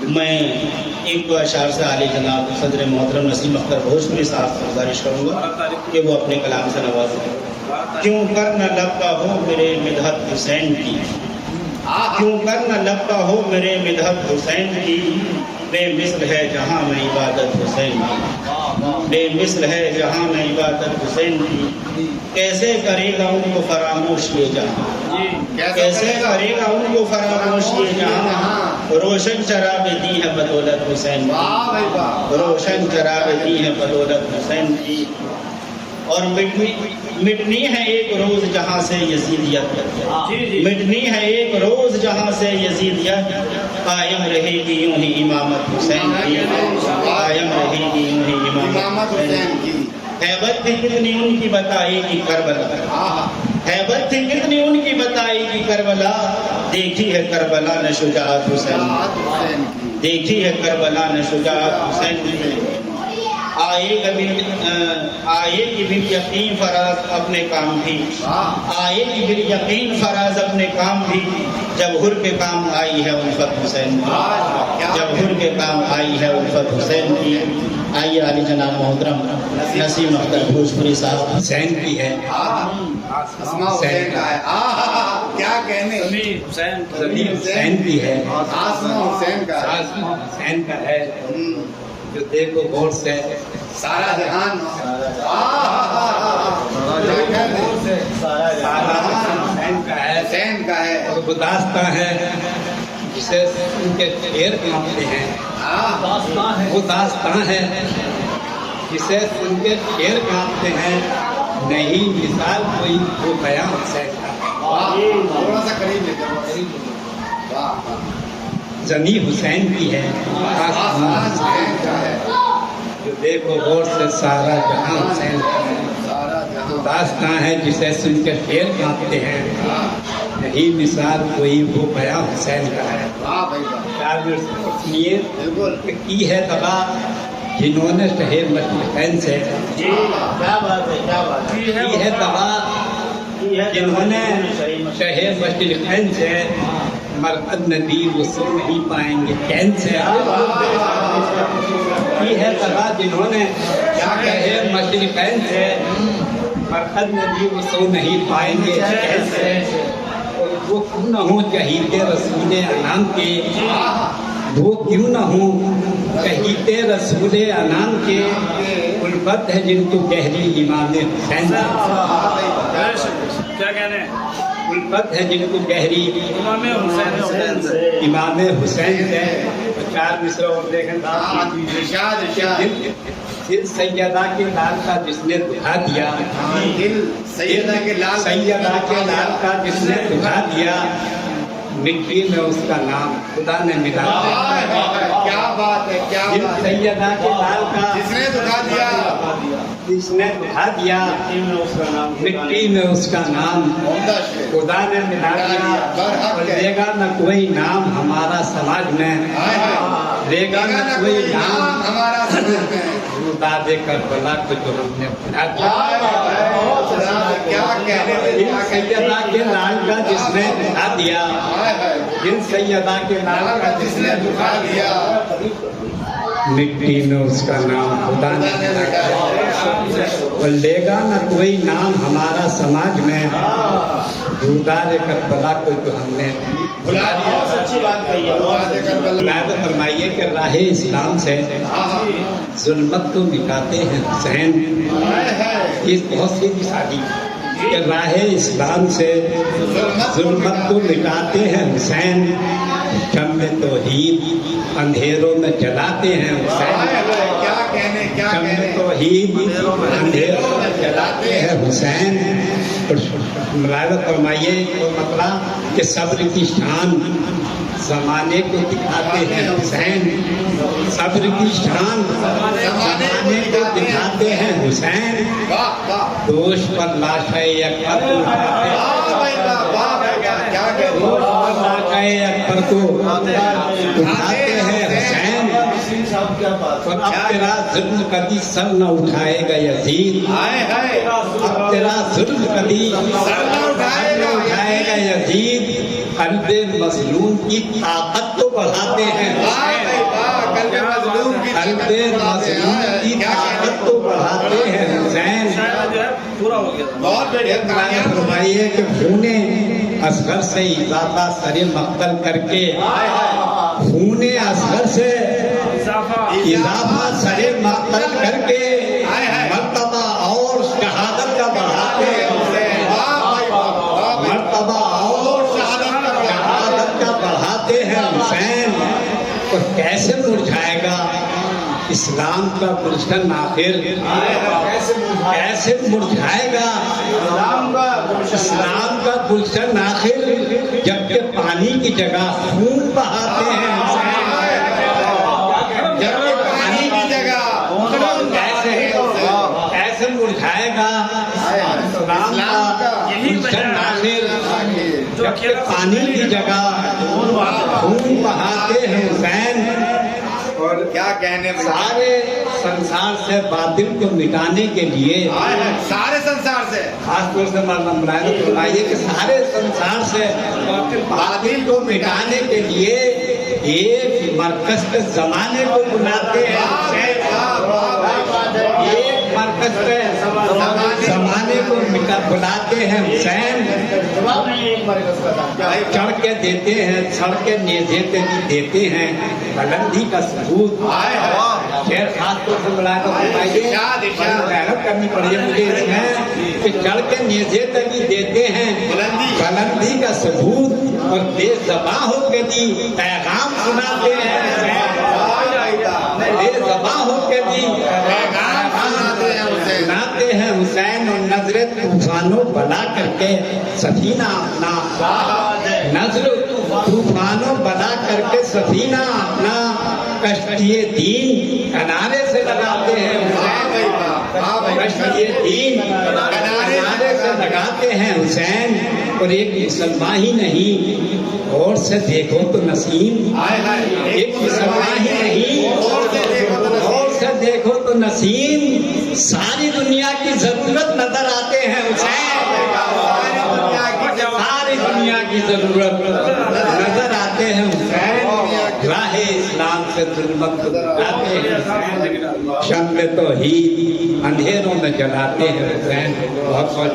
میں ایک دو اشعار سے عالی جناب صدر محترم نسیم اختر بھوسلوی صاحب سے گزارش کروں گا کہ وہ اپنے کلام سے نوازیں۔ کیوں کر نہ لبتا ہو میرے مدحت حسین کی، کیوں کر نہ لبتا ہو میرے مدحت حسین کی، بے مثل ہے جہاں میں عبادت حسین کی، بے مثل ہے جہاں میں عبادت حسین کی، کیسے کرے گا ان کو فراموش یہ جہاں، کیسے کرے گا ان کو فراموش یہ جہاں، روشن چراغ دی ہے بدولت حسین کی، روشن چراغ دی ہے بدولت حسین کی، اور مٹنی ہے ایک روز جہاں سے یزیدیت، مٹنی ہے ایک روز جہاں سے یزیدیت، قائم رہے گی یوں ہی امامت حسین کی، قائم رہے گی یوں ہی امامت حسین کی۔ ہیبت تھی کتنی ان کی بتائی کی کربلا، ہیبت تھی کتنی ان کی بتائی کی کربلا، دیکھی ہے کربلا نے شجاعت حسین کی، دیکھی ہے کربلا نے شجاعت حسین کی۔ آئے گی بھی یقین فراز اپنے کام بھی، آئے گی بھی یقین فراز اپنے کام بھی، جب ہر کے کام آئی ہے الفت حسین کی، جب ہر کے کام آئی ہے الفت حسین کی۔ آئیے عالی جناب محترم نسیم اختر بھوسلوی صاحب حسین کی ہے، حسین کا ہے، کیا کہنے، حسین کی ہے، حسین کا ہے، حسین کا ہے، جو دیکھو غور سے سارا جہان، حسین کا ہے، حسین کا ہے، اور وہ داستاں ہے جسے ان کے شعر کہتے ہیں، وہ داستاں ہے جسے ان کے شعر کہتے ہیں، نہیں مثال کوئی وہ بیان حسین کا، تھوڑا سا قریب لے کر، زمیں حسین کی ہے، آسمان حسین کا ہے، جو دیکھو غور سے سارا جہاں حسین کا ہے، وہ داستاں ہے جسے سن کے شعر کہتے ہیں، نہیں مثال کوئی وہ بیان حسین کا ہے۔ سنیے کہ کی ہے تباہ جنہوں نے شہر مشرقین سے، کی ہے تباہ جنہوں نے شہر مشرقین سے، مرکز ندیر وصول نہیں پائیں گے چین سے، کی ہے تباہ جنہوں نے شہر مشرقین سے، مرکز ندیر وصول نہیں پائیں گے چین سے، وہ کیوں نہ ہوں شہید رسول انام کے، وہ کیوں نہ ہوں شہید رسول انام کے، الفت ہے جن کو گہری امام حسین کیا کہنے ہیں، الفت ہے جن کو گہری امام حسین سے، امام حسین سے۔ چار مصرع اور دیکھیں، دل سیدہ کے لال کا جس نے دکھا دیا، دل سیدہ کے لال، سیدہ کے لال کا جس نے دکھا دیا، مٹی میں اس کا نام خدا نے ملا دیا۔ کیا بات ہے، کیا دل بات ہے، سیدہ کے لال کا جس نے دکھا دیا، جس نے دکھا دیا، مٹی میں اس کا نام خدا نے ملا دیا، اور لے گا نہ کوئی نام ہمارا سماج میں، لے گا نہ کوئی نام ہمارا سمجھ میں، داد کربلا کو جو ہم نے بنا دیا، کیا کہنے، دل سیدہ کے لال کا جس نے دکھا دیا، دل سیدہ کے لال کا جس نے دکھا دیا، مٹی میں اس کا نام خدا نے ملا دیا، اور لے گا نہ کوئی نام ہمارا سماج میں، دودار کربلا کو جو ہم نے بلا دیا۔ اچھی بات کہی ہے، عنایت فرمائیے کہ راہ اسلام سے ظلمت کو مٹاتے ہیں حسین، یہ بہت سی مثالی کہ راہ اسلام سے ظلمت کو مٹاتے ہیں حسین، شمع توحید اندھیروں میں جلاتے ہیں حسین، کیا کہنے، کیا شمع کہنے، توحید اندھیروں میں جلاتے ہیں حسین۔ ملاحظہ فرمائیے مطلب کہ صبر کی شان زمانے کو دکھاتے ہیں حسین، صبر کی شان زمانے کو دکھاتے ہیں حسین، دوش پر لاشِ اکبر کو اٹھاتے ہیں، دوش پر لاشِ اکبر کو اٹھاتے ہیں حسین، اور اب تیرا ظلم کبھی سر نہ اٹھائے گا یزید، اب تیرا ظلم کبھی سر نہ اٹھائے گا یزید، قلب مظلوم کی طاقت تو بڑھاتے ہیں واہ بھائی واہ قلب مظلوم کی قلب مظلوم کی طاقت تو بڑھاتے ہیں حسین جو ہے پورا ہو گیا بہت بڑھیا کامیاب فرمائیے کہ خون اصغر سے اضافہ سر مقتل کر کے خون اصغر سے اضافہ سر مقتل کر کے مرتبہ اور شہادت کا بڑھاتے ہیں مرتبہ اور شہادت کا بڑھاتے ہیں حسین. تو کیسے مرجھائے گا اسلام کا گلشن آخر کیسے مرجھائے گا اسلام کا گلشن آخر جبکہ پانی کی جگہ خون بہاتے ہیں جبکہ پانی کی جگہ کیسے مرجھائے گا اسلام کا گلشن آخر جبکہ پانی کی جگہ خون بہاتے ہیں حسین. اور کیا کہنے میں سارے سنسار سے باطل کو مٹانے کے لیے سارے سنسار سے خاص طور سے مولانا فرمائیے کہ سارے سنسار سے باطل کو مٹانے کے لیے ایک مرکز کے زمانے کو بلاتے ہیں ایک مرکز کے زمانے کو بلاتے ہیں حسین. چڑھ کے دیتے ہیں چھڑ کے نیزے پہ بھی دیتے ہیں بلندی کا ثبوت خیر خاص طور سے محنت کرنی پڑی ہے مجھے اس میں کہ چڑھ کے نیزے پہ بھی دیتے ہیں بلندی کا ثبوت اور بے زباں ہو کے بھی پیغام سناتے ہیں بے زباں ہو کے بھی سناتے ہیں حسین. اور نظر طوفانوں بنا کر کے سفینہ اپنا نظر طوفانوں بنا کر کے سفینہ اپنا کشتی دین کنارے سے لگاتے ہیں حسین. کشتی دین کنارے سے لگاتے ہیں حسین. اور ایک مسلمان ہی نہیں اور سے دیکھو تو نسیم ایک مسلمان ہی نہیں اور سے دیکھو تو نسیم ساری دنیا کی ضرورت نظر آتے ہیں حسین. ساری دنیا کی ضرورت نظر آتے ہیں حسین. راہ اسلام سے ظلمت کو مٹاتے ہیں حسین. شمع توحید اندھیروں میں جلاتے ہیں حسین. بہت بہت